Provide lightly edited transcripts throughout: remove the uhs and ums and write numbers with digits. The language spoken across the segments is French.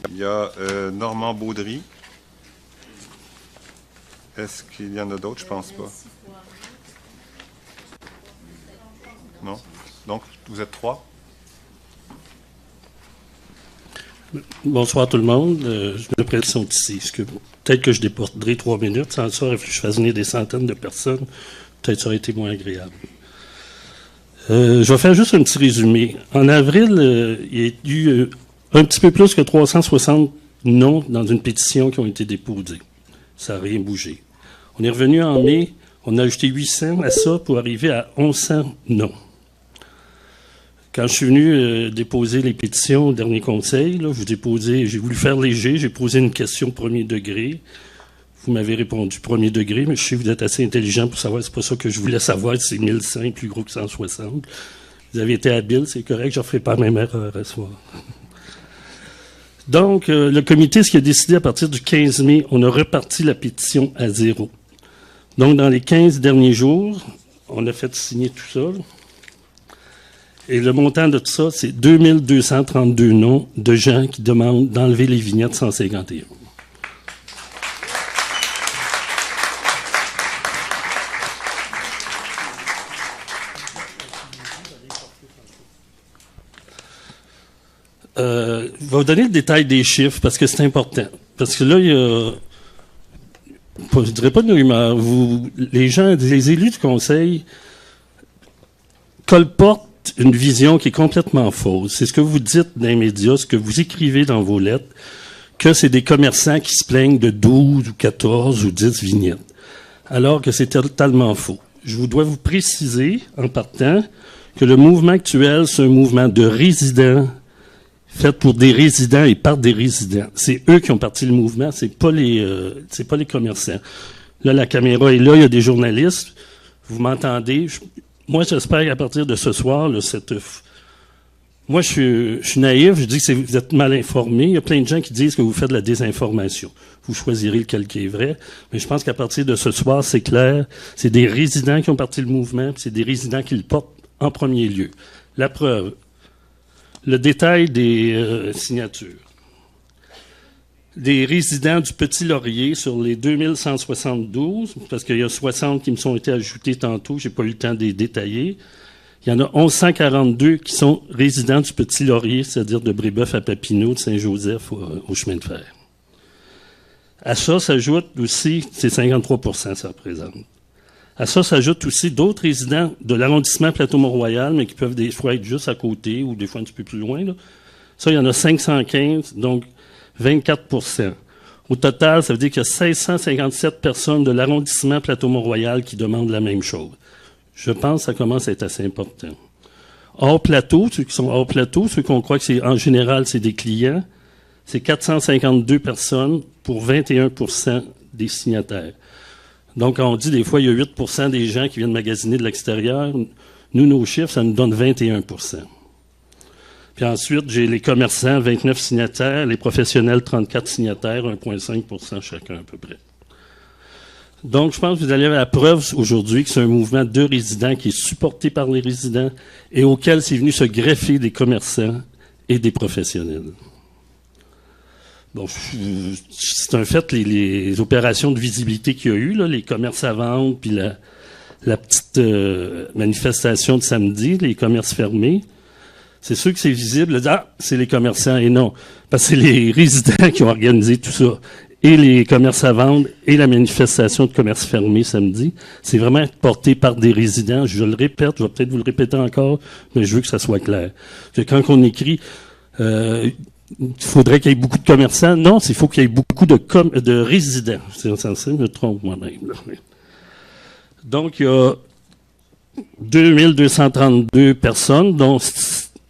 Il y a Normand Baudry. Est-ce qu'il y en a d'autres? Je pense pas. Non? Donc, vous êtes 3? Bonsoir tout le monde. Je me présente ici. Peut-être que je déporterai 3 minutes. Sans ça, je fasse venir des centaines de personnes. Peut-être ça aurait été moins agréable. Je vais faire juste un petit résumé. En avril, il y a eu un petit peu plus que 360 noms dans une pétition qui ont été déposés. Ça n'a rien bougé. On est revenu en mai, on a ajouté 800 à ça pour arriver à 1100 noms. Quand je suis venu déposer les pétitions au dernier conseil, là, j'ai voulu faire léger, j'ai posé une question premier degré. Vous m'avez répondu premier degré, mais je sais que vous êtes assez intelligent pour savoir, c'est pas ça que je voulais savoir, c'est 1100 plus gros que 160. Vous avez été habile, c'est correct, je ne ferai pas la même erreur à ce soir. Donc, le comité, ce qui a décidé à partir du 15 mai, on a reparti la pétition à 0. Donc, dans les 15 derniers jours, on a fait signer tout ça. Et le montant de tout ça, c'est 2232 noms de gens qui demandent d'enlever les vignettes 151. Je vais vous donner le détail des chiffres parce que c'est important. Parce que là, il y a... Je ne dirais pas de rumeur. Les élus du conseil colportent une vision qui est complètement fausse. C'est ce que vous dites dans les médias, ce que vous écrivez dans vos lettres, que c'est des commerçants qui se plaignent de 12 ou 14 ou 10 vignettes. Alors que c'est totalement faux. Je dois vous préciser, en partant, que le mouvement actuel, c'est un mouvement de résidents fait pour des résidents et par des résidents. C'est eux qui ont parti le mouvement, c'est pas les commerçants. Là, la caméra est là, il y a des journalistes. Vous m'entendez? Moi, j'espère qu'à partir de ce soir, là, moi, je suis naïf, je dis que vous êtes mal informés. Il y a plein de gens qui disent que vous faites de la désinformation. Vous choisirez lequel qui est vrai. Mais je pense qu'à partir de ce soir, c'est clair. C'est des résidents qui ont parti le mouvement, puis c'est des résidents qui le portent en premier lieu. La preuve. Le détail des signatures. Des résidents du Petit Laurier sur les 2172, parce qu'il y a 60 qui me sont été ajoutés tantôt, j'ai pas eu le temps de les détailler. Il y en a 1142 qui sont résidents du Petit Laurier, c'est-à-dire de Brébeuf à Papineau, de Saint-Joseph au chemin de fer. À ça s'ajoute aussi, c'est 53%, ça représente. À ça s'ajoutent aussi d'autres résidents de l'arrondissement Plateau-Mont-Royal, mais qui peuvent des fois être juste à côté ou des fois un petit peu plus loin, là. Ça, il y en a 515, donc 24%. Au total, ça veut dire qu'il y a 1657 personnes de l'arrondissement Plateau-Mont-Royal qui demandent la même chose. Je pense que ça commence à être assez important. Hors plateau, ceux qui sont hors plateau, ceux qu'on croit que c'est en général, c'est des clients, c'est 452 personnes pour 21% des signataires. Donc, quand on dit des fois, il y a 8% des gens qui viennent magasiner de l'extérieur, nous, nos chiffres, ça nous donne 21%. Puis ensuite, j'ai les commerçants, 29 signataires, les professionnels, 34 signataires, 1,5% chacun à peu près. Donc, je pense que vous allez avoir la preuve aujourd'hui que c'est un mouvement de résidents qui est supporté par les résidents et auquel c'est venu se greffer des commerçants et des professionnels. Bon, c'est un fait, les opérations de visibilité qu'il y a eu, là, les commerces à vendre, puis la petite manifestation de samedi, les commerces fermés, c'est sûr que c'est visible. Ah, c'est les commerçants, et non. Parce que c'est les résidents qui ont organisé tout ça. Et les commerces à vendre, et la manifestation de commerce fermé samedi. C'est vraiment porté par des résidents. Je le répète, je vais peut-être vous le répéter encore, mais je veux que ça soit clair. Quand on écrit... il faudrait qu'il y ait beaucoup de commerçants. Non, il faut qu'il y ait beaucoup de résidents. C'est censé, je me trompe moi-même. Donc, il y a 2232 personnes, dont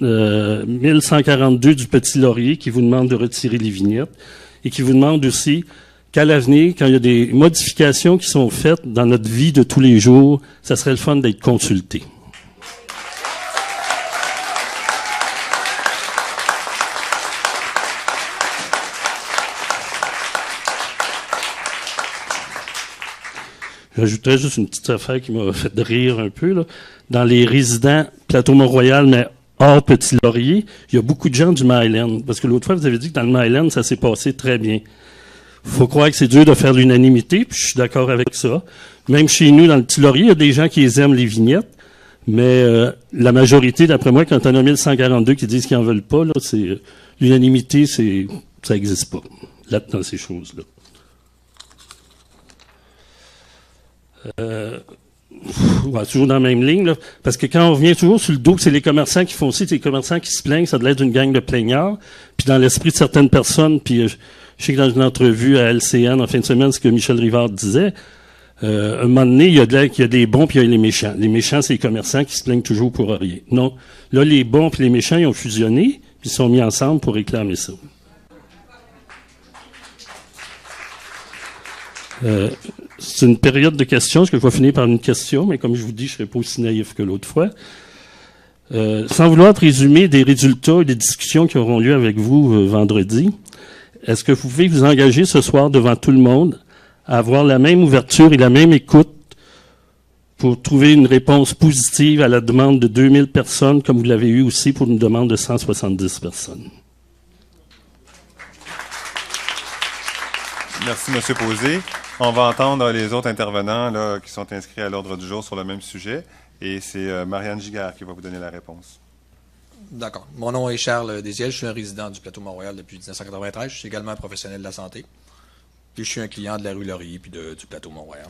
1142 du Petit Laurier qui vous demandent de retirer les vignettes et qui vous demandent aussi qu'à l'avenir, quand il y a des modifications qui sont faites dans notre vie de tous les jours, ça serait le fun d'être consulté. J'ajouterais juste une petite affaire qui m'a fait rire un peu, là. Dans les résidents Plateau-Mont-Royal, mais hors Petit-Laurier, il y a beaucoup de gens du Myland. Parce que l'autre fois, vous avez dit que dans le Myland, ça s'est passé très bien. Faut croire que c'est dur de faire l'unanimité, puis je suis d'accord avec ça. Même chez nous, dans le Petit-Laurier, il y a des gens qui aiment les vignettes, mais la majorité, d'après moi, quand on a 1142 qui disent qu'ils n'en veulent pas, là, c'est l'unanimité, ça n'existe pas, là, dans ces choses-là. Ouais, toujours dans la même ligne, là, parce que quand on revient toujours sur le dos, c'est les commerçants qui font aussi, c'est les commerçants qui se plaignent, ça doit être une gang de plaignards, puis dans l'esprit de certaines personnes, puis je sais que dans une entrevue à LCN en fin de semaine, ce que Michel Rivard disait, à un moment donné, il y a des bons puis il y a les méchants. Les méchants, c'est les commerçants qui se plaignent toujours pour rien. Non. Là, les bons puis les méchants, ils ont fusionné, puis ils sont mis ensemble pour réclamer ça. C'est une période de questions, parce que je vais finir par une question, mais comme je vous dis, je ne serai pas aussi naïf que l'autre fois. Sans vouloir présumer des résultats et des discussions qui auront lieu avec vous vendredi, est-ce que vous pouvez vous engager ce soir devant tout le monde à avoir la même ouverture et la même écoute pour trouver une réponse positive à la demande de 2000 personnes, comme vous l'avez eu aussi pour une demande de 170 personnes? Merci, M. Posé. On va entendre les autres intervenants là, qui sont inscrits à l'ordre du jour sur le même sujet. Et c'est Marianne Giguère qui va vous donner la réponse. D'accord. Mon nom est Charles Desiel. Je suis un résident du Plateau Mont-Royal depuis 1993. Je suis également un professionnel de la santé. Puis je suis un client de la rue Laurier puis du Plateau Mont-Royal.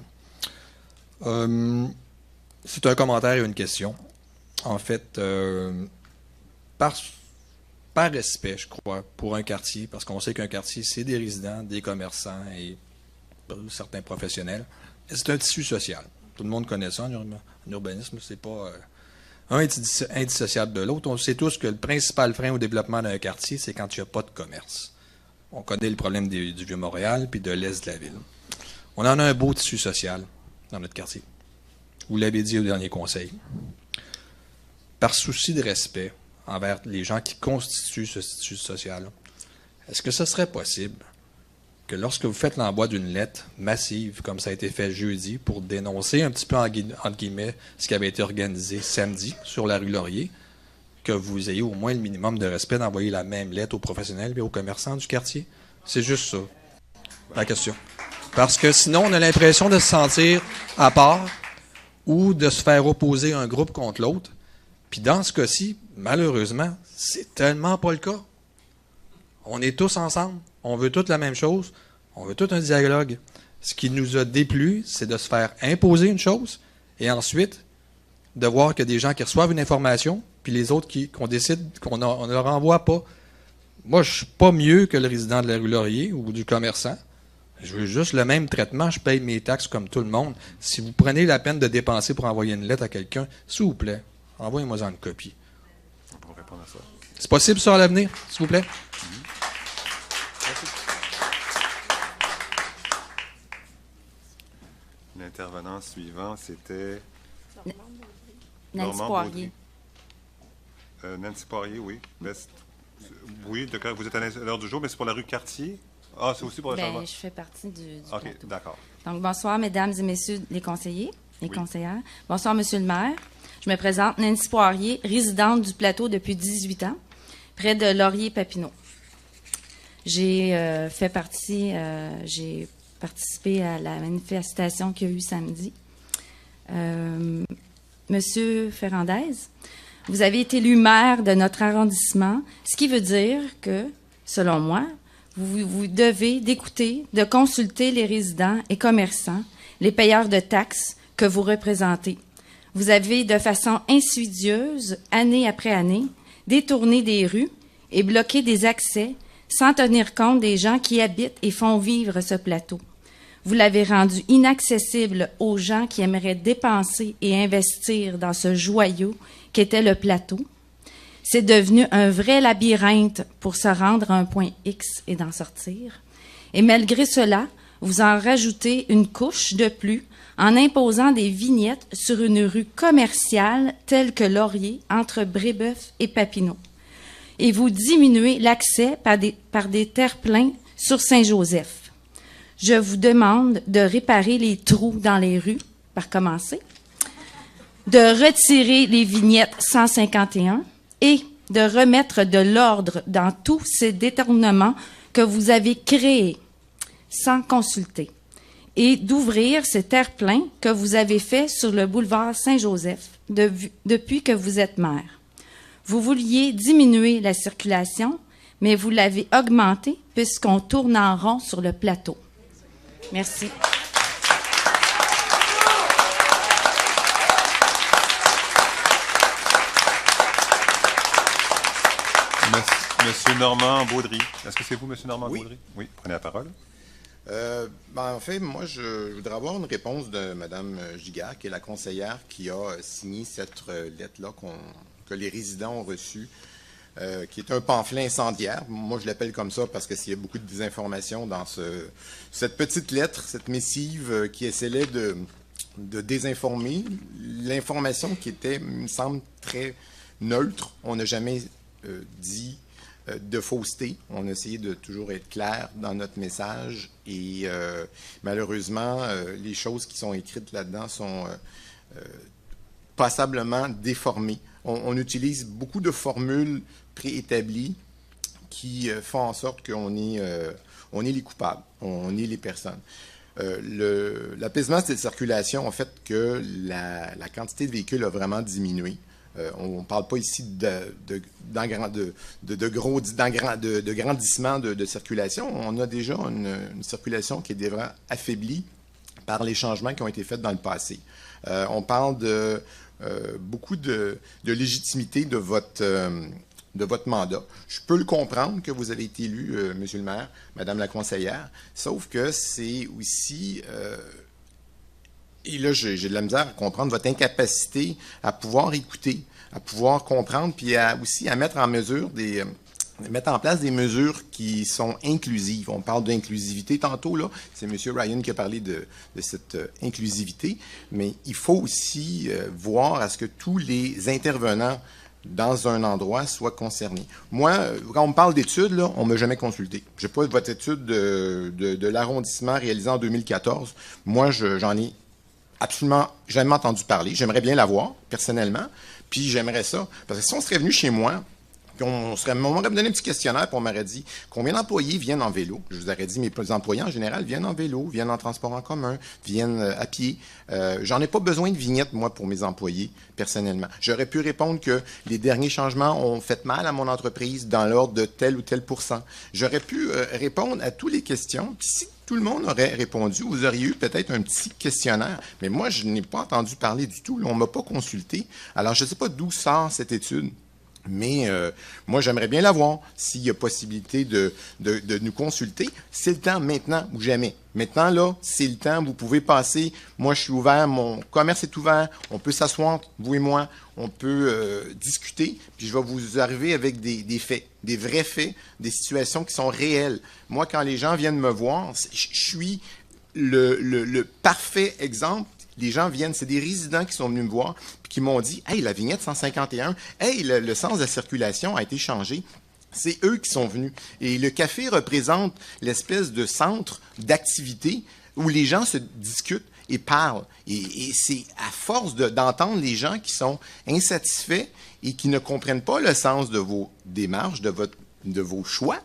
C'est un commentaire et une question. En fait, par respect, je crois, pour un quartier, parce qu'on sait qu'un quartier, c'est des résidents, des commerçants et certains professionnels. C'est un tissu social. Tout le monde connaît ça en urbanisme. C'est pas un indissociable de l'autre. On sait tous que le principal frein au développement d'un quartier, c'est quand il n'y a pas de commerce. On connaît le problème du Vieux-Montréal puis de l'Est de la ville. On en a un beau tissu social dans notre quartier. Vous l'avez dit au dernier conseil. Par souci de respect envers les gens qui constituent ce tissu social, est-ce que ce serait possible que lorsque vous faites l'envoi d'une lettre massive, comme ça a été fait jeudi, pour dénoncer un petit peu, entre guillemets, ce qui avait été organisé samedi sur la rue Laurier, que vous ayez au moins le minimum de respect d'envoyer la même lettre aux professionnels et aux commerçants du quartier? C'est juste ça, la question. Parce que sinon, on a l'impression de se sentir à part ou de se faire opposer un groupe contre l'autre. Puis dans ce cas-ci, malheureusement, c'est tellement pas le cas. On est tous ensemble. On veut tous la même chose. On veut tout un dialogue. Ce qui nous a déplu, c'est de se faire imposer une chose et ensuite de voir qu'il y a des gens qui reçoivent une information puis les autres qu'on décide qu'on ne leur envoie pas. Moi, je suis pas mieux que le résident de la rue Laurier ou du commerçant. Je veux juste le même traitement. Je paye mes taxes comme tout le monde. Si vous prenez la peine de dépenser pour envoyer une lettre à quelqu'un, s'il vous plaît, envoyez-moi une copie. On va répondre à ça. C'est possible ça à l'avenir, s'il vous plaît? L'intervenant suivant, c'était Nancy Poirier. Nancy Poirier, oui. Oui, vous êtes à l'heure du jour, mais c'est pour la rue Cartier. Ah, c'est aussi pour le changement. Je fais partie du OK, plateau. d'accord. Donc, bonsoir, mesdames et messieurs les conseillers, les conseillères. Bonsoir, monsieur le maire. Je me présente, Nancy Poirier, résidente du plateau depuis 18 ans, près de Laurier-Papineau. J'ai participé à la manifestation qu'il y a eu samedi. Monsieur Ferrandez, vous avez été élu maire de notre arrondissement, ce qui veut dire que, selon moi, vous devez d'écouter, de consulter les résidents et commerçants, les payeurs de taxes que vous représentez. Vous avez, de façon insidieuse, année après année, détourné des rues et bloqué des accès sans tenir compte des gens qui habitent et font vivre ce plateau. Vous l'avez rendu inaccessible aux gens qui aimeraient dépenser et investir dans ce joyau qu'était le plateau. C'est devenu un vrai labyrinthe pour se rendre à un point X et d'en sortir. Et malgré cela, vous en rajoutez une couche de plus en imposant des vignettes sur une rue commerciale telle que Laurier, entre Brébeuf et Papineau. Et vous diminuez l'accès par des terre-pleins sur Saint-Joseph. Je vous demande de réparer les trous dans les rues, par commencer, de retirer les vignettes 151 et de remettre de l'ordre dans tous ces détournements que vous avez créés sans consulter et d'ouvrir ces terre-pleins que vous avez fait sur le boulevard Saint-Joseph depuis que vous êtes maire. Vous vouliez diminuer la circulation, mais vous l'avez augmentée puisqu'on tourne en rond sur le plateau. Merci. Monsieur Normand Baudry. Est-ce que c'est vous, Monsieur Normand Oui. Baudry? Oui, prenez la parole. En fait, moi, je voudrais avoir une réponse de Mme Giguère, qui est la conseillère qui a signé cette lettre-là que les résidents ont reçue, qui est un pamphlet incendiaire. Moi, je l'appelle comme ça parce qu'il y a beaucoup de désinformation dans cette petite lettre, cette missive qui essayait de désinformer. L'information qui était, il me semble, très neutre. On n'a jamais dit de fausseté. On a essayé de toujours être clair dans notre message et malheureusement, les choses qui sont écrites là-dedans sont passablement déformées. On utilise beaucoup de formules préétablies qui font en sorte qu'on est les coupables, on est les personnes. L'apaisement de cette circulation a fait que la quantité de véhicules a vraiment diminué. On ne parle pas ici de grandissement de circulation. On a déjà une circulation qui est déjà affaiblie par les changements qui ont été faits dans le passé. On parle de beaucoup de légitimité de votre mandat. Je peux le comprendre que vous avez été élu, Monsieur le maire, Madame la conseillère, sauf que c'est aussi... Et là, j'ai de la misère à comprendre votre incapacité à pouvoir écouter, à pouvoir comprendre, puis aussi à mettre en place des mesures qui sont inclusives. On parle d'inclusivité tantôt, là. C'est M. Ryan qui a parlé de cette inclusivité, mais il faut aussi voir à ce que tous les intervenants dans un endroit soient concernés. Moi, quand on me parle d'études, là, on ne m'a jamais consulté. Je n'ai pas votre étude de l'arrondissement réalisée en 2014. Moi, j'en ai absolument jamais entendu parler. J'aimerais bien l'avoir, personnellement. Puis j'aimerais ça. Parce que si on serait venu chez moi, puis on m'aurait donné un petit questionnaire, puis on m'aurait dit combien d'employés viennent en vélo. Je vous aurais dit, mes employés en général viennent en vélo, viennent en transport en commun, viennent à pied. J'en ai pas besoin de vignette, moi, pour mes employés, personnellement. J'aurais pu répondre que les derniers changements ont fait mal à mon entreprise dans l'ordre de tel ou tel %. J'aurais pu répondre à toutes les questions. Puis si tout le monde aurait répondu, vous auriez eu peut-être un petit questionnaire. Mais moi, je n'ai pas entendu parler du tout. Là, on ne m'a pas consulté. Alors, je ne sais pas d'où sort cette étude. Mais moi, j'aimerais bien l'avoir s'il y a possibilité de nous consulter. C'est le temps maintenant ou jamais. Maintenant, là, c'est le temps. Vous pouvez passer. Moi, je suis ouvert. Mon commerce est ouvert. On peut s'asseoir, vous et moi. On peut discuter. Puis je vais vous arriver avec des faits, des vrais faits, des situations qui sont réelles. Moi, quand les gens viennent me voir, je suis le parfait exemple. Les gens viennent, c'est des résidents qui sont venus me voir puis qui m'ont dit « Hey, la vignette 151, hey, le sens de la circulation a été changé. » C'est eux qui sont venus. Et le café représente l'espèce de centre d'activité où les gens se discutent et parlent. Et c'est à force d'entendre les gens qui sont insatisfaits et qui ne comprennent pas le sens de vos démarches, de vos choix,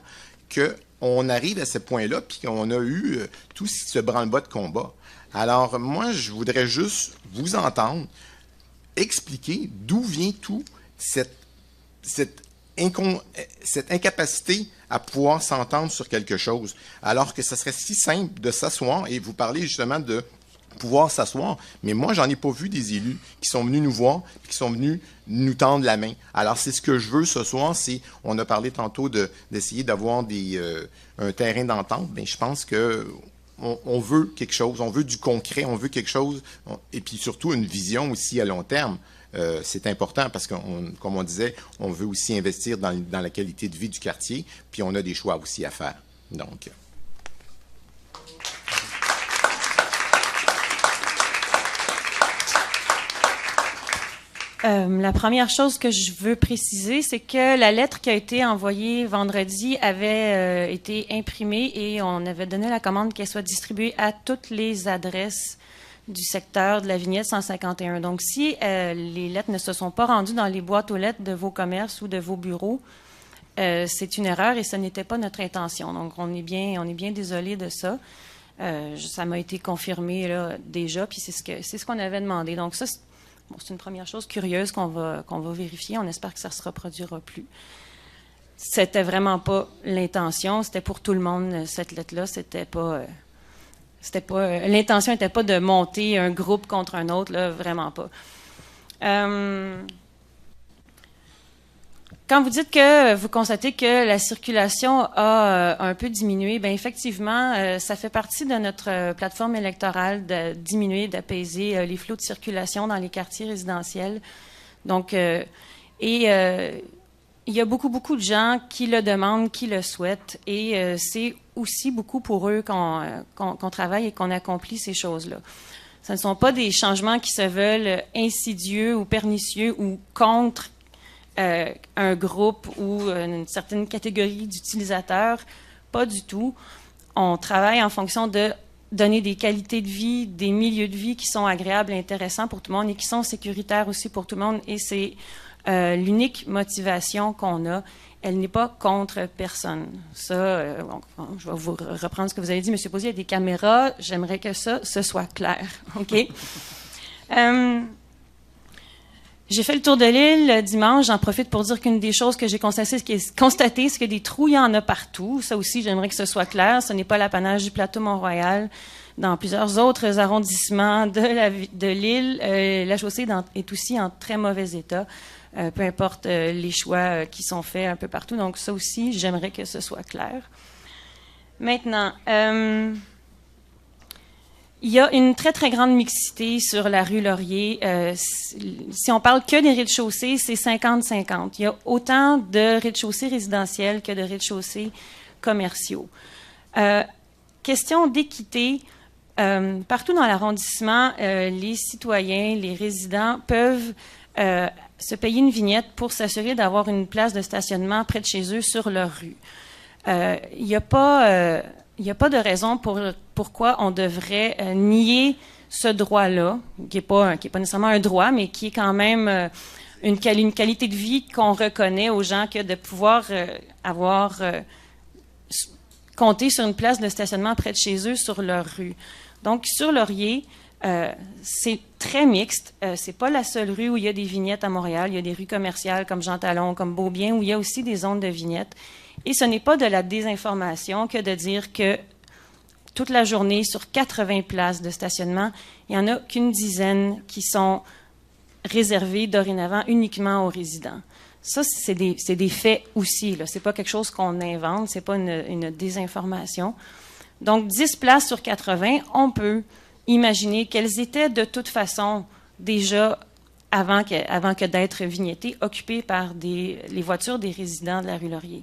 qu'on arrive à ce point-là puis qu'on a eu tout ce branle-bas de combat. Alors, moi, je voudrais juste vous entendre expliquer d'où vient tout cette incapacité à pouvoir s'entendre sur quelque chose, alors que ce serait si simple de s'asseoir, et vous parlez justement de pouvoir s'asseoir, mais moi, j'en ai pas vu des élus qui sont venus nous voir et qui sont venus nous tendre la main. Alors, c'est ce que je veux ce soir, on a parlé tantôt d'essayer d'avoir un terrain d'entente, mais je pense que on veut quelque chose, on veut du concret, on veut quelque chose, et puis surtout une vision aussi à long terme. C'est important parce que, comme on disait, on veut aussi investir dans la qualité de vie du quartier, puis on a des choix aussi à faire. Donc... La première chose que je veux préciser, c'est que la lettre qui a été envoyée vendredi avait été imprimée et on avait donné la commande qu'elle soit distribuée à toutes les adresses du secteur de la vignette 151. Donc, si les lettres ne se sont pas rendues dans les boîtes aux lettres de vos commerces ou de vos bureaux, c'est une erreur et ce n'était pas notre intention. Donc, on est bien désolé de ça. Ça m'a été confirmé là, déjà, puis c'est ce qu'on avait demandé. Donc, ça, c'est une première chose curieuse qu'on va vérifier. On espère que ça ne se reproduira plus. C'était vraiment pas l'intention. C'était pour tout le monde, cette lettre-là. L'intention n'était pas de monter un groupe contre un autre, là, vraiment pas. Quand vous dites que vous constatez que la circulation a un peu diminué, bien effectivement, ça fait partie de notre plateforme électorale de diminuer, d'apaiser les flots de circulation dans les quartiers résidentiels. Donc, il y a beaucoup de gens qui le demandent, qui le souhaitent, et c'est aussi beaucoup pour eux qu'on travaille et qu'on accomplit ces choses-là. Ce ne sont pas des changements qui se veulent insidieux ou pernicieux ou contre un groupe ou une certaine catégorie d'utilisateurs. Pas du tout. On travaille en fonction de donner des qualités de vie, des milieux de vie qui sont agréables et intéressants pour tout le monde et qui sont sécuritaires aussi pour tout le monde. Et c'est l'unique motivation qu'on a. Elle n'est pas contre personne. Ça, je vais vous reprendre ce que vous avez dit, M. Posé, il y a des caméras. J'aimerais que ce soit clair. OK? J'ai fait le tour de l'île dimanche. J'en profite pour dire qu'une des choses que j'ai constatées, c'est que des trous, il y en a partout. Ça aussi, j'aimerais que ce soit clair. Ce n'est pas l'apanage du plateau Mont-Royal. Dans plusieurs autres arrondissements de l'île, la chaussée est aussi en très mauvais état. Peu importe les choix qui sont faits un peu partout. Donc, ça aussi, j'aimerais que ce soit clair. Maintenant, il y a une très, très grande mixité sur la rue Laurier. Si on parle que des rez-de-chaussée, c'est 50-50. Il y a autant de rez-de-chaussée résidentiels que de rez-de-chaussée commerciaux. Question d'équité. Partout dans l'arrondissement, les citoyens, les résidents peuvent se payer une vignette pour s'assurer d'avoir une place de stationnement près de chez eux sur leur rue. Il n'y a pas de raison pourquoi on devrait nier ce droit-là, qui est pas nécessairement un droit, mais qui est quand même une qualité de vie qu'on reconnaît aux gens, que de pouvoir compter sur une place de stationnement près de chez eux sur leur rue. Donc, sur Laurier, c'est très mixte. C'est pas la seule rue où il y a des vignettes à Montréal. Il y a des rues commerciales comme Jean Talon, comme Beaubien, où il y a aussi des zones de vignettes. Et ce n'est pas de la désinformation que de dire que toute la journée, sur 80 places de stationnement, il n'y en a qu'une dizaine qui sont réservées dorénavant uniquement aux résidents. Ça, c'est des faits aussi. Ce n'est pas quelque chose qu'on invente, ce n'est pas une désinformation. Donc, 10 places sur 80, on peut imaginer qu'elles étaient de toute façon déjà, avant que d'être vignettées, occupées par les voitures des résidents de la rue Laurier.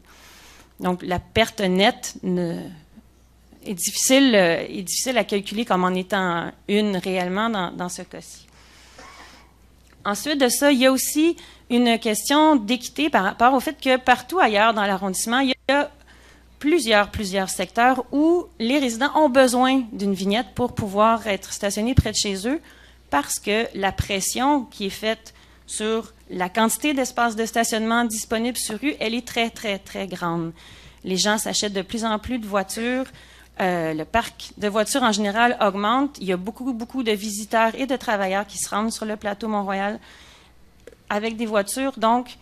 Donc, la perte nette est difficile à calculer comme en étant une réellement dans ce cas-ci. Ensuite de ça, il y a aussi une question d'équité par rapport au fait que partout ailleurs dans l'arrondissement, il y a plusieurs secteurs où les résidents ont besoin d'une vignette pour pouvoir être stationnés près de chez eux parce que la pression qui est faite sur la quantité d'espace de stationnement disponible sur rue, elle est très, très, très grande. Les gens s'achètent de plus en plus de voitures. Le parc de voitures en général augmente. Il y a beaucoup de visiteurs et de travailleurs qui se rendent sur le plateau Mont-Royal avec des voitures. Donc,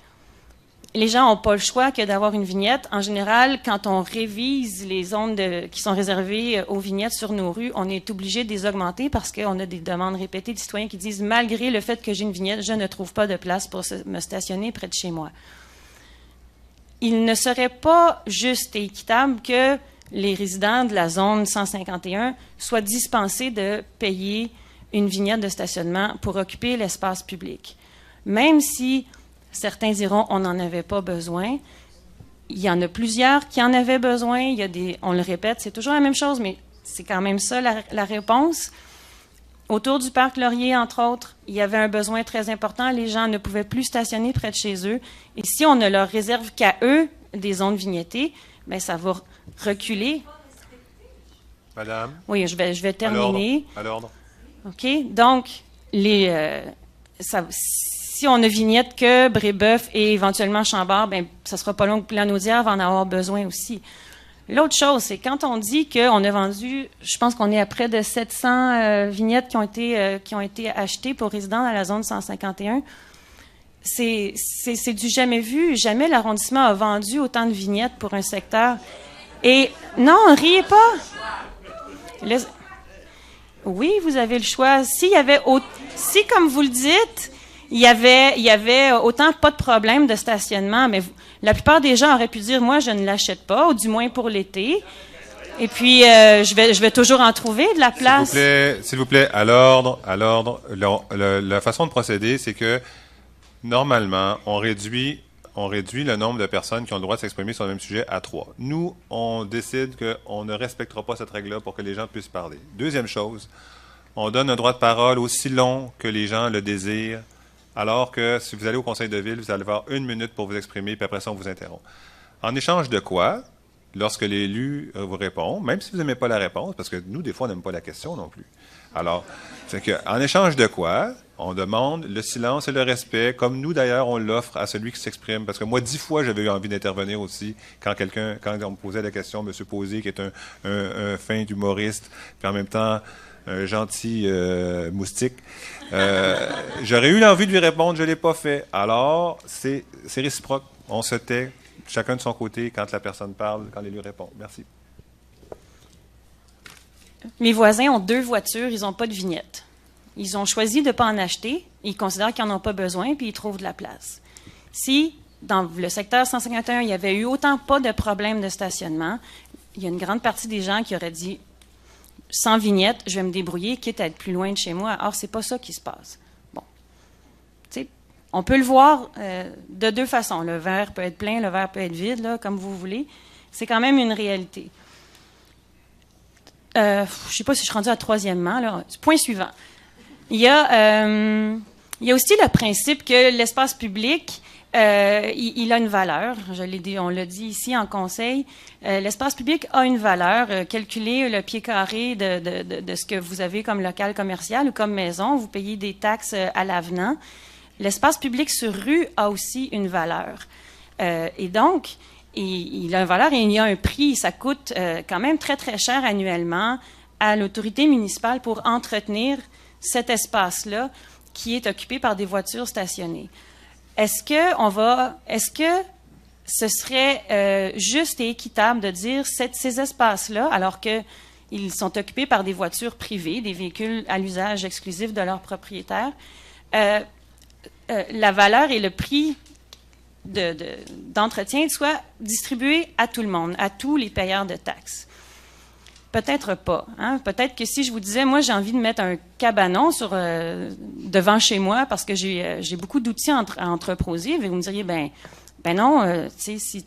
les gens n'ont pas le choix que d'avoir une vignette. En général, quand on révise les zones qui sont réservées aux vignettes sur nos rues, on est obligé de les augmenter parce qu'on a des demandes répétées de citoyens qui disent « Malgré le fait que j'ai une vignette, je ne trouve pas de place pour me stationner près de chez moi. » Il ne serait pas juste et équitable que les résidents de la zone 151 soient dispensés de payer une vignette de stationnement pour occuper l'espace public. Même si certains diront on n'en avait pas besoin, il y en a plusieurs qui en avaient besoin. On le répète, c'est toujours la même chose, mais c'est quand même ça la réponse. Autour du parc Laurier, entre autres, il y avait un besoin très important. Les gens ne pouvaient plus stationner près de chez eux. Et si on ne leur réserve qu'à eux des zones vignettées, bien, ça va reculer. Madame? Oui, je vais terminer. À l'ordre. OK? Donc, si on ne vignette que Brébeuf et éventuellement Chambord, ben, ça sera pas long que Lanaudière va en avoir besoin aussi. L'autre chose, c'est quand on dit qu'on a vendu, je pense qu'on est à près de 700 vignettes qui ont été achetées pour résidents dans la zone 151. C'est du jamais vu. Jamais l'arrondissement a vendu autant de vignettes pour un secteur. Et non, riez pas. Oui, vous avez le choix. Si, comme vous le dites, il y avait autant pas de problème de stationnement, mais la plupart des gens auraient pu dire, moi, je ne l'achète pas, ou du moins pour l'été. Et puis, je vais toujours en trouver de la place. S'il vous plaît, à l'ordre. La façon de procéder, c'est que, normalement, on réduit le nombre de personnes qui ont le droit de s'exprimer sur le même sujet à 3. Nous, on décide qu'on ne respectera pas cette règle-là pour que les gens puissent parler. Deuxième chose, on donne un droit de parole aussi long que les gens le désirent, alors que si vous allez au conseil de ville, vous allez avoir 1 minute pour vous exprimer, puis après ça, on vous interrompt. En échange de quoi, lorsque l'élu vous répond, même si vous n'aimez pas la réponse, parce que nous, des fois, on n'aime pas la question non plus. Alors, c'est qu'en échange de quoi, on demande le silence et le respect, comme nous, d'ailleurs, on l'offre à celui qui s'exprime. Parce que moi, 10 fois, j'avais eu envie d'intervenir aussi quand on me posait la question, M. Posé, qui est un fin humoriste, puis en même temps, un gentil moustique. J'aurais eu l'envie de lui répondre, je ne l'ai pas fait. Alors, c'est réciproque. On se tait, chacun de son côté, quand la personne parle, quand l'élu répond. Merci. Mes voisins ont 2 voitures, ils n'ont pas de vignette. Ils ont choisi de ne pas en acheter, ils considèrent qu'ils n'en ont pas besoin, puis ils trouvent de la place. Si, dans le secteur 151, il y avait eu autant pas de problèmes de stationnement, il y a une grande partie des gens qui auraient dit « sans vignette, je vais me débrouiller, quitte à être plus loin de chez moi. » Or, c'est pas ça qui se passe. Bon. Tu sais, on peut le voir de 2 façons. Le verre peut être plein, le verre peut être vide, là, comme vous voulez. C'est quand même une réalité. Je ne sais pas si je suis rendue à troisièmement. Là. Point suivant. Il y a aussi le principe que l'espace public, il a une valeur. On l'a dit ici en conseil. L'espace public a une valeur. Calculez le pied carré de ce que vous avez comme local commercial ou comme maison. Vous payez des taxes à l'avenant. L'espace public sur rue a aussi une valeur. Et donc, il a une valeur et il y a un prix. Ça coûte quand même très, très cher annuellement à l'autorité municipale pour entretenir cet espace-là qui est occupé par des voitures stationnées. Est-ce que ce serait juste et équitable de dire ces espaces-là, alors qu'ils sont occupés par des voitures privées, des véhicules à l'usage exclusif de leurs propriétaires, la valeur et le prix d'entretien soit distribué à tout le monde, à tous les payeurs de taxes? Peut-être pas. Hein? Peut-être que si je vous disais, moi, j'ai envie de mettre un cabanon devant chez moi parce que j'ai beaucoup d'outils à entreposer, vous me diriez, ben non, si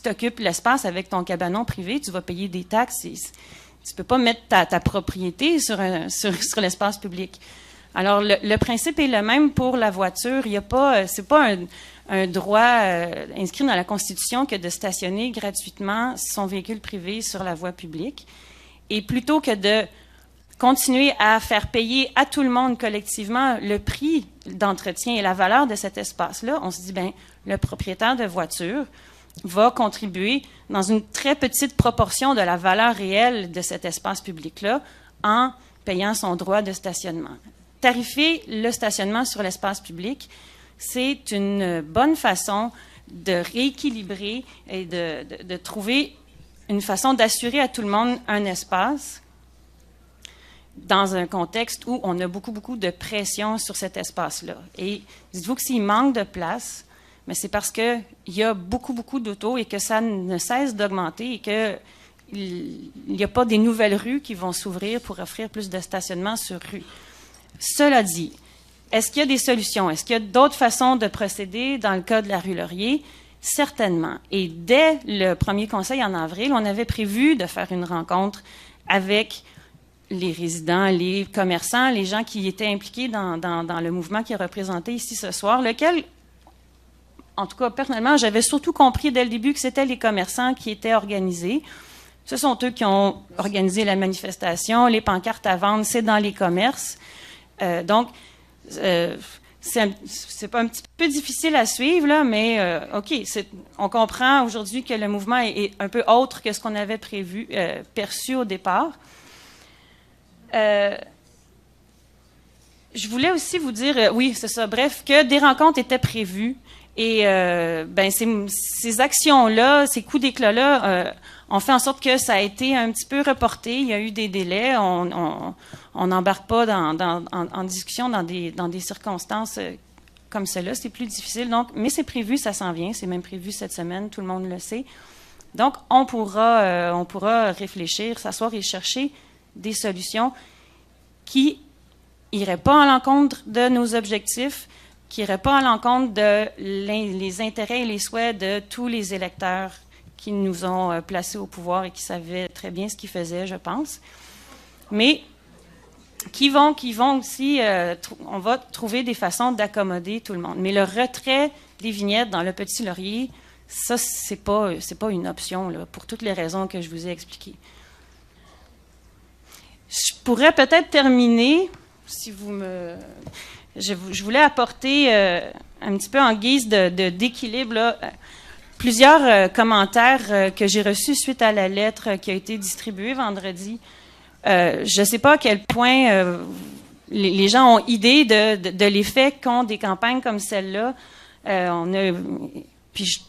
tu occupes l'espace avec ton cabanon privé, tu vas payer des taxes. Tu peux pas mettre ta propriété sur l'espace public. Alors, le principe est le même pour la voiture. Il y a pas, c'est pas un droit inscrit dans la Constitution que de stationner gratuitement son véhicule privé sur la voie publique. Et plutôt que de continuer à faire payer à tout le monde collectivement le prix d'entretien et la valeur de cet espace-là, on se dit, ben, le propriétaire de voiture va contribuer dans une très petite proportion de la valeur réelle de cet espace public-là en payant son droit de stationnement. Tarifer le stationnement sur l'espace public, c'est une bonne façon de rééquilibrer et de trouver une façon d'assurer à tout le monde un espace dans un contexte où on a beaucoup, beaucoup de pression sur cet espace-là. Et dites-vous que s'il manque de place, mais c'est parce qu'il y a beaucoup, beaucoup d'autos et que ça ne cesse d'augmenter et qu'il n'y a pas des nouvelles rues qui vont s'ouvrir pour offrir plus de stationnement sur rue. Cela dit, est-ce qu'il y a des solutions? Est-ce qu'il y a d'autres façons de procéder dans le cas de la rue Laurier? Certainement. Et dès le premier conseil en avril, on avait prévu de faire une rencontre avec les résidents, les commerçants, les gens qui étaient impliqués dans le mouvement qui est représenté ici ce soir, lequel, en tout cas, personnellement, j'avais surtout compris dès le début que c'était les commerçants qui étaient organisés Ce sont eux qui ont organisé la manifestation. Les pancartes à vendre, c'est dans les commerces. Donc, c'est pas un petit peu difficile à suivre, là, mais OK, on comprend aujourd'hui que le mouvement est un peu autre que ce qu'on avait perçu au départ. Je voulais aussi vous dire, oui, c'est ça, bref, que des rencontres étaient prévues et ces actions-là, ces coups d'éclat-là, ont fait en sorte que ça a été un petit peu reporté. Il y a eu des délais. On n'embarque pas en discussion dans des circonstances comme celle-là. C'est plus difficile. Donc, mais c'est prévu, ça s'en vient. C'est même prévu cette semaine. Tout le monde le sait. Donc, on pourra réfléchir, s'asseoir et chercher des solutions qui n'iraient pas à l'encontre de nos objectifs, qui n'iraient pas à l'encontre de les intérêts et les souhaits de tous les électeurs qui nous ont placés au pouvoir et qui savaient très bien ce qu'ils faisaient, je pense. Mais qui vont aussi, on va trouver des façons d'accommoder tout le monde. Mais le retrait des vignettes dans le Petit Laurier, ça, c'est pas une option, là, pour toutes les raisons que je vous ai expliquées. Je pourrais peut-être terminer, si vous me... Je voulais apporter un petit peu en guise d'équilibre, là, plusieurs commentaires que j'ai reçus suite à la lettre qui a été distribuée vendredi. Je ne sais pas à quel point les gens ont idée de l'effet qu'ont des campagnes comme celle-là. Puis je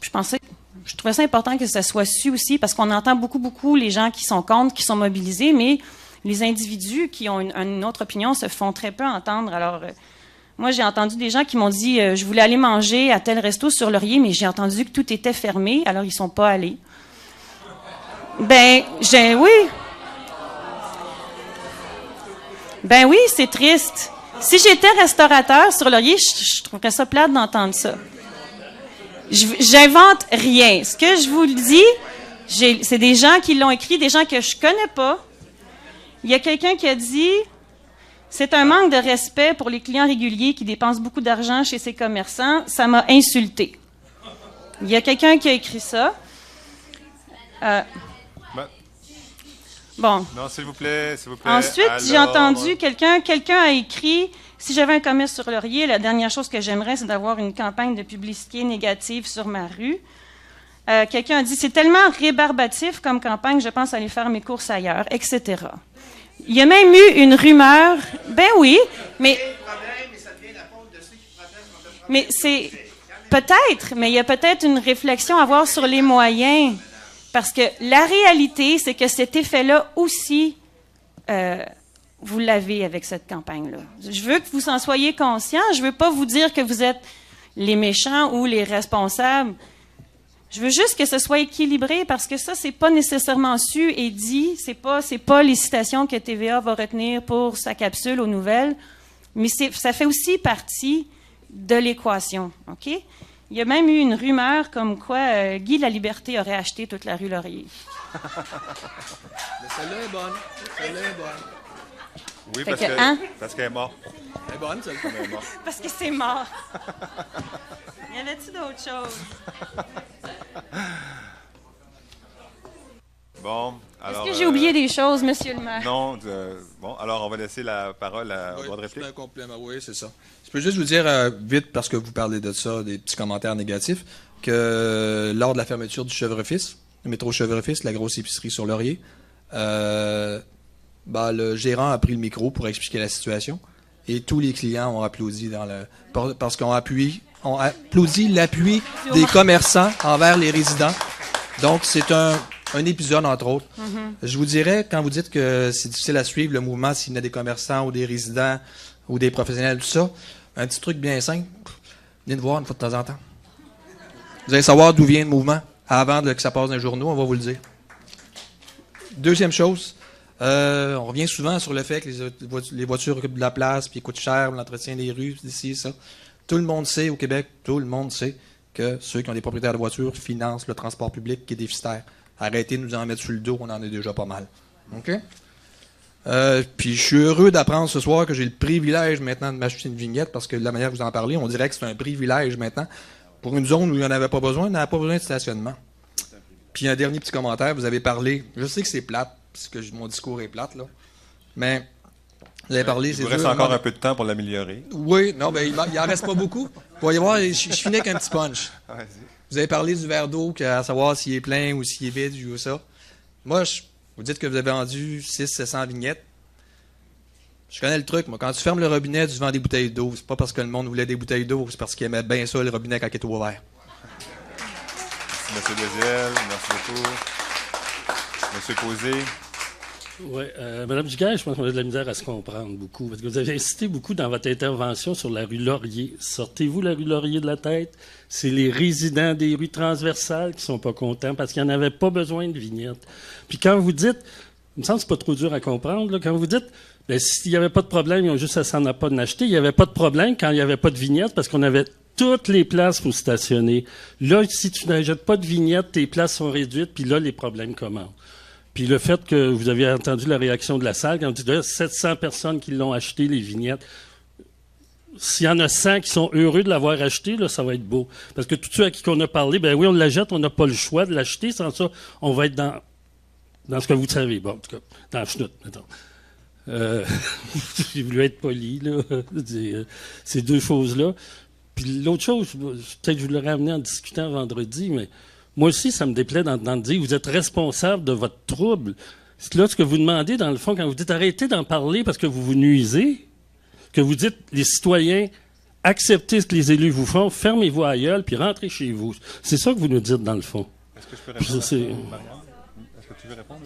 trouvais ça important que ça soit su aussi, parce qu'on entend beaucoup les gens qui sont contre, qui sont mobilisés, mais les individus qui ont une autre opinion se font très peu entendre. Alors, moi, j'ai entendu des gens qui m'ont dit je voulais aller manger à tel resto sur Laurier, mais j'ai entendu que tout était fermé, alors ils ne sont pas allés. Oui. Ben oui, c'est triste. Si j'étais restaurateur sur Laurier, je trouverais ça plate d'entendre ça. J'invente rien. Ce que je vous le dis, c'est des gens qui l'ont écrit, des gens que je connais pas. Il y a quelqu'un qui a dit « C'est un manque de respect pour les clients réguliers qui dépensent beaucoup d'argent chez ces commerçants. Ça m'a insulté. » Il y a quelqu'un qui a écrit ça. Bon. Non, s'il vous plaît. Ensuite, j'ai entendu quelqu'un a écrit « Si j'avais un commerce sur Laurier, la dernière chose que j'aimerais, c'est d'avoir une campagne de publicité négative sur ma rue. » Quelqu'un a dit « C'est tellement rébarbatif comme campagne, je pense aller faire mes courses ailleurs, etc. » Il y a même eu une rumeur. Ben oui, mais c'est peut-être, mais il y a peut-être une réflexion à avoir sur les moyens. Parce que la réalité, c'est que cet effet-là aussi, vous l'avez avec cette campagne-là. Je veux que vous en soyez conscients. Je veux pas vous dire que vous êtes les méchants ou les responsables. Je veux juste que ce soit équilibré, parce que ça, c'est pas nécessairement su et dit. C'est pas les citations que TVA va retenir pour sa capsule aux nouvelles, mais ça fait aussi partie de l'équation, OK? Il y a même eu une rumeur comme quoi Guy Laliberté aurait acheté toute la rue Laurier. Mais celle-là est bonne. Oui, parce qu'elle est morte. Elle est bonne, celle-là est morte. Parce que c'est mort. Y en a-t-il d'autres choses? Bon, alors... Est-ce que j'ai oublié des choses, monsieur le maire? Non, bon, alors on va laisser la parole au droit de réplique. C'est un complément, oui, c'est ça. Je peux juste vous dire vite, parce que vous parlez de ça, des petits commentaires négatifs, que lors de la fermeture du Chèvrefils, le métro Chèvrefils, la grosse épicerie sur Laurier, le gérant a pris le micro pour expliquer la situation, et tous les clients ont applaudi parce qu'on ont applaudi l'appui des commerçants envers les résidents. Donc, c'est un épisode, entre autres. Mm-hmm. Je vous dirais, quand vous dites que c'est difficile à suivre le mouvement s'il y a des commerçants ou des résidents ou des professionnels, tout ça, un petit truc bien simple, venez nous voir une fois de temps en temps. Vous allez savoir d'où vient le mouvement avant que ça passe dans les journaux, on va vous le dire. Deuxième chose, on revient souvent sur le fait que les voitures occupent de la place, puis coûtent cher, l'entretien des rues, d'ici, ça. Tout le monde sait au Québec, tout le monde sait que ceux qui ont des propriétaires de voitures financent le transport public qui est déficitaire. Arrêtez de nous en mettre sur le dos, on en est déjà pas mal. OK? Puis je suis heureux d'apprendre ce soir que j'ai le privilège maintenant de m'acheter une vignette, parce que de la manière que vous en parlez, on dirait que c'est un privilège maintenant. Pour une zone où il n'y en avait pas besoin, on n'avait pas besoin de stationnement. Puis un dernier petit commentaire, vous avez parlé, je sais que c'est plate, parce que mon discours est plate, là, mais vous avez parlé... Il vous reste encore un peu de temps pour l'améliorer. Oui, non, ben il en reste pas beaucoup. Vous voyez voir, je finis avec un petit punch. Vas-y. Vous avez parlé du verre d'eau, à savoir s'il est plein ou s'il est vide ou ça. Moi, vous dites que vous avez vendu 600-700 vignettes. Je connais le truc, moi. Quand tu fermes le robinet, tu vends des bouteilles d'eau. C'est pas parce que le monde voulait des bouteilles d'eau, c'est parce qu'il aimait bien ça, le robinet, quand il était ouvert. Merci, M. Deziel. Merci beaucoup. M. Posé. Oui, Mme Giguère, je pense qu'on a de la misère à se comprendre beaucoup, parce que vous avez insisté beaucoup dans votre intervention sur la rue Laurier. Sortez-vous la rue Laurier de la tête. C'est les résidents des rues transversales qui sont pas contents parce qu'il n'y en avait pas besoin de vignettes. Puis quand vous dites, il me semble que c'est pas trop dur à comprendre, là, quand vous dites, ben, s'il n'y avait pas de problème, ils ont juste à s'en pas d'acheter. Il n'y avait pas de problème quand il n'y avait pas de vignettes parce qu'on avait toutes les places pour stationner. Là, si tu n'achètes pas de vignettes, tes places sont réduites, puis là, les problèmes commencent. Puis le fait que vous aviez entendu la réaction de la salle, quand on dit 700 personnes qui l'ont acheté, les vignettes, s'il y en a 100 qui sont heureux de l'avoir acheté, là, ça va être beau. Parce que tous ceux à qui on a parlé, ben oui, on l'achète, on n'a pas le choix de l'acheter. Sans ça, on va être dans ce que vous savez. Bon, en tout cas, dans la chenoute, mettons. J'ai voulu être poli, là. Ces deux choses-là. Puis l'autre chose, peut-être que je vous l'aurais amené en discutant vendredi, mais moi aussi, ça me déplaît d'entendre dire vous êtes responsable de votre trouble. Là, ce que vous demandez, dans le fond, quand vous dites arrêtez d'en parler parce que vous vous nuisez, que vous dites les citoyens, acceptez ce que les élus vous font, fermez-vous à la gueule, puis rentrez chez vous. C'est ça que vous nous dites, dans le fond. Est-ce que je peux répondre à ça, Marianne? Est-ce que tu veux répondre?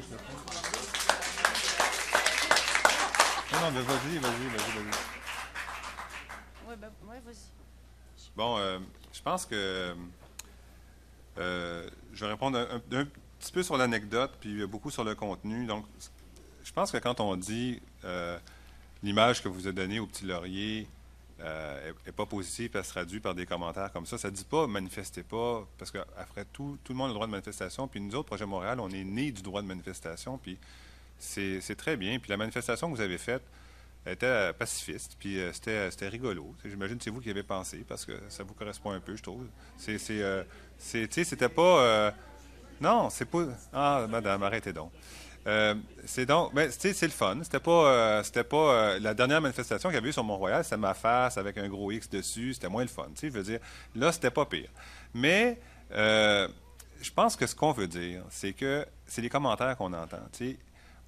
Non, mais vas-y. Oui, vas-y. Bon, je pense que je vais répondre un petit peu sur l'anecdote, puis beaucoup sur le contenu. Donc, je pense que quand on dit l'image que vous avez donnée au Petit Laurier n'est pas positive, elle se traduit par des commentaires comme ça. Ça ne dit pas « manifestez pas », parce qu'après tout le monde a le droit de manifestation. Puis nous autres, Projet Montréal, on est nés du droit de manifestation, puis c'est très bien. Puis la manifestation que vous avez faite était pacifiste, puis c'était rigolo. J'imagine que c'est vous qui y avez pensé, parce que ça vous correspond un peu, je trouve. C'était pas... non, c'est pas... Ah, madame, arrêtez donc. C'est le fun. C'était pas la dernière manifestation qu'il y avait eu sur Mont-Royal, c'était ma face avec un gros X dessus. C'était moins le fun. Je veux dire, là, c'était pas pire. Mais je pense que ce qu'on veut dire, c'est que c'est les commentaires qu'on entend.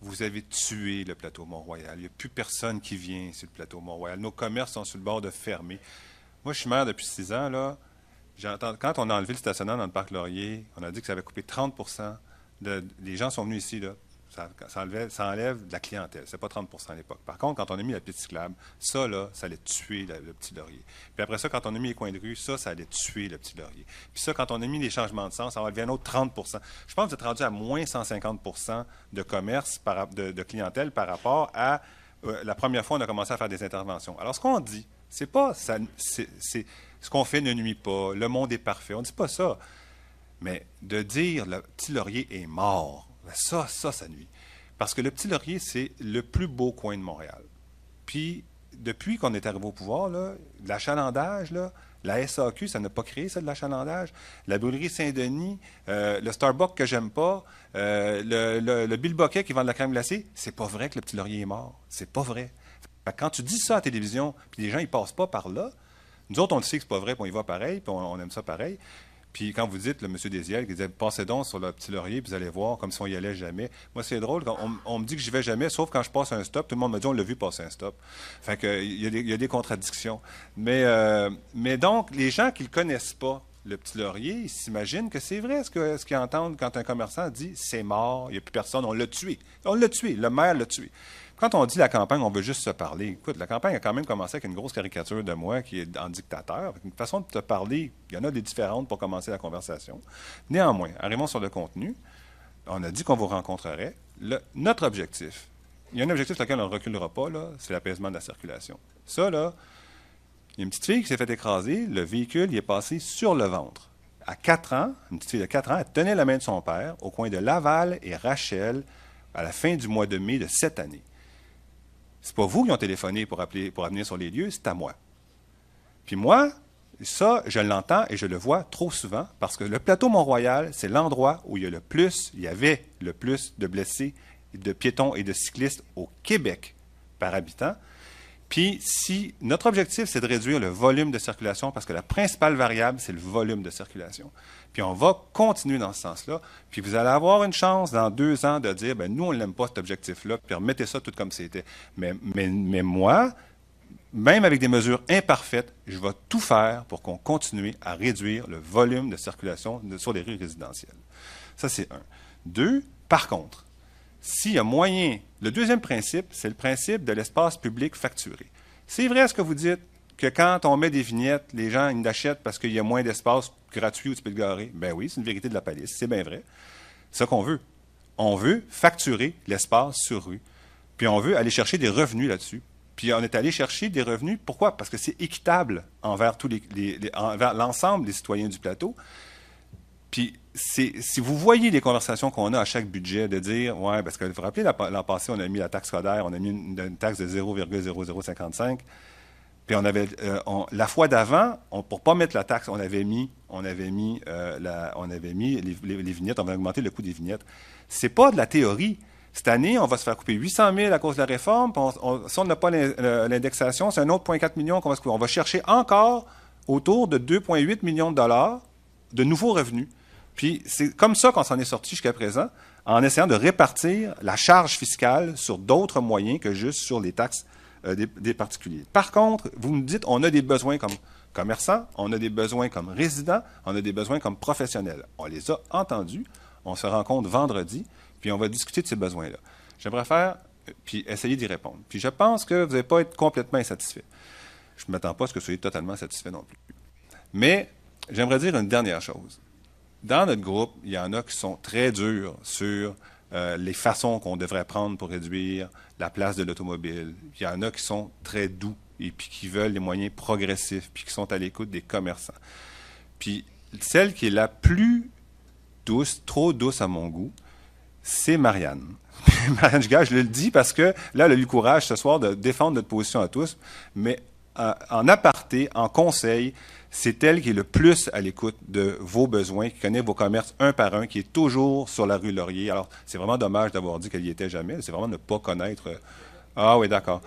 Vous avez tué le plateau Mont-Royal. Il n'y a plus personne qui vient sur le plateau Mont-Royal. Nos commerces sont sur le bord de fermer. Moi, je suis maire depuis 6 ans, là. Quand on a enlevé le stationnement dans le parc Laurier, on a dit que ça avait coupé 30 % les gens sont venus ici, là. Ça enlève de la clientèle. C'est pas 30 % à l'époque. Par contre, quand on a mis la piste cyclable, ça, là, ça allait tuer le Petit Laurier. Puis après ça, quand on a mis les coins de rue, ça allait tuer le Petit Laurier. Puis ça, quand on a mis les changements de sens, ça va enlever un autre 30 % Je pense que vous êtes rendu à moins 150 % de commerce, de clientèle par rapport à la première fois on a commencé à faire des interventions. Alors, ce qu'on dit, c'est pas ça, ce qu'on fait ne nuit pas, le monde est parfait. On ne dit pas ça. Mais de dire le Petit Laurier est mort, ça nuit. Parce que le Petit Laurier, c'est le plus beau coin de Montréal. Puis, depuis qu'on est arrivé au pouvoir, là, l'achalandage, là, la SAQ, ça n'a pas créé ça, de l'achalandage. La brûlerie Saint-Denis, le Starbucks que j'aime pas, le Bill Boquet qui vend de la crème glacée, c'est pas vrai que le Petit Laurier est mort. C'est pas vrai. Fait que quand tu dis ça à la télévision, puis les gens, ils passent pas par là, nous autres, on le sait que c'est pas vrai, puis on y va pareil, puis on aime ça pareil. Puis quand vous dites, le M. Deziel, qui disait « Passez donc sur le Petit Laurier, puis vous allez voir, comme si on y allait jamais. » Moi, c'est drôle, quand on me dit que j'y vais jamais, sauf quand je passe un stop. Tout le monde me dit « On l'a vu passer un stop. » Fait que, il y a des contradictions. Mais donc, les gens qui ne le connaissent pas, le Petit Laurier, ils s'imaginent que c'est vrai ce qu'ils entendent quand un commerçant dit « C'est mort, il n'y a plus personne, on l'a tué. » On l'a tué, le maire l'a tué. Quand on dit la campagne, on veut juste se parler. Écoute, la campagne a quand même commencé avec une grosse caricature de moi qui est en dictateur. Une façon de te parler, il y en a des différentes pour commencer la conversation. Néanmoins, arrivons sur le contenu. On a dit qu'on vous rencontrerait. Notre objectif, il y a un objectif sur lequel on ne reculera pas, là, c'est l'apaisement de la circulation. Ça, là, il y a une petite fille qui s'est fait écraser, le véhicule, il est passé sur le ventre. À 4 ans, une petite fille de 4 ans, elle tenait la main de son père au coin de Laval et Rachel à la fin du mois de mai de cette année. C'est pas vous qui ont téléphoné pour venir sur les lieux, c'est à moi. Puis moi, Ça, je l'entends et je le vois trop souvent parce que le plateau Mont-Royal, c'est l'endroit où il y avait le plus de blessés, de piétons et de cyclistes au Québec par habitant. Puis, si notre objectif, c'est de réduire le volume de circulation, parce que la principale variable, c'est le volume de circulation. Puis, on va continuer dans ce sens-là. Puis, vous allez avoir une chance, dans 2 ans, de dire, ben nous, on n'aime pas cet objectif-là, puis remettez ça tout comme c'était. Mais moi, même avec des mesures imparfaites, je vais tout faire pour qu'on continue à réduire le volume de circulation sur les rues résidentielles. Ça, c'est 1. 2, par contre, s'il y a moyen, le deuxième principe, c'est le principe de l'espace public facturé. C'est vrai ce que vous dites, que quand on met des vignettes, les gens ils l'achètent parce qu'il y a moins d'espace gratuit où tu peux te garer. Ben oui, c'est une vérité de la palisse, c'est bien vrai. C'est ça qu'on veut. On veut facturer l'espace sur rue, puis on veut aller chercher des revenus là-dessus. Puis on est allé chercher des revenus. Pourquoi? Parce que c'est équitable envers envers l'ensemble des citoyens du plateau. Puis, si vous voyez les conversations qu'on a à chaque budget, de dire, ouais, parce que vous vous rappelez, l'an passé, on a mis la taxe scolaire, on a mis une taxe de 0,0055, puis on avait, la fois d'avant, pour pas mettre la taxe, on avait mis les vignettes, on avait augmenté le coût des vignettes. C'est pas de la théorie. Cette année, on va se faire couper 800 000 à cause de la réforme, puis si on n'a pas l'indexation, c'est un autre 0,4 million qu'on va se couper. On va chercher encore autour de 2,8 millions de dollars de nouveaux revenus. Puis c'est comme ça qu'on s'en est sorti jusqu'à présent, en essayant de répartir la charge fiscale sur d'autres moyens que juste sur les taxes des particuliers. Par contre, vous me dites, on a des besoins comme commerçants, on a des besoins comme résidents, on a des besoins comme professionnels. On les a entendus, on se rencontre vendredi, puis on va discuter de ces besoins-là. J'aimerais faire, puis essayer d'y répondre. Puis je pense que vous n'allez pas être complètement insatisfait. Je ne m'attends pas à ce que vous soyez totalement satisfait non plus. Mais j'aimerais dire une dernière chose. Dans notre groupe, il y en a qui sont très durs sur les façons qu'on devrait prendre pour réduire la place de l'automobile. Il y en a qui sont très doux et puis qui veulent des moyens progressifs, puis qui sont à l'écoute des commerçants. Puis celle qui est la plus douce, trop douce à mon goût, c'est Marianne. Marianne Giguère, je le dis parce que là, elle a eu le courage ce soir de défendre notre position à tous, mais en aparté, en conseil, c'est elle qui est le plus à l'écoute de vos besoins, qui connaît vos commerces un par un, qui est toujours sur la rue Laurier. Alors, c'est vraiment dommage d'avoir dit qu'elle n'y était jamais. C'est vraiment ne pas connaître. Ah oui, d'accord.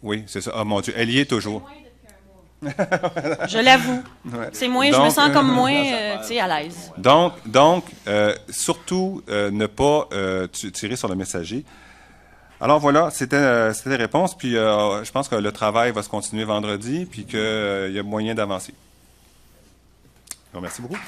Oui, c'est ça. Ah mon Dieu, elle y est toujours. Je l'avoue. Ouais. C'est moins, Donc, je me sens comme moins tu sais, à l'aise. Donc surtout, ne pas tirer sur le messager. Alors voilà, c'était les réponses. Puis je pense que le travail va se continuer vendredi, puis qu'il y a moyen d'avancer. Merci beaucoup.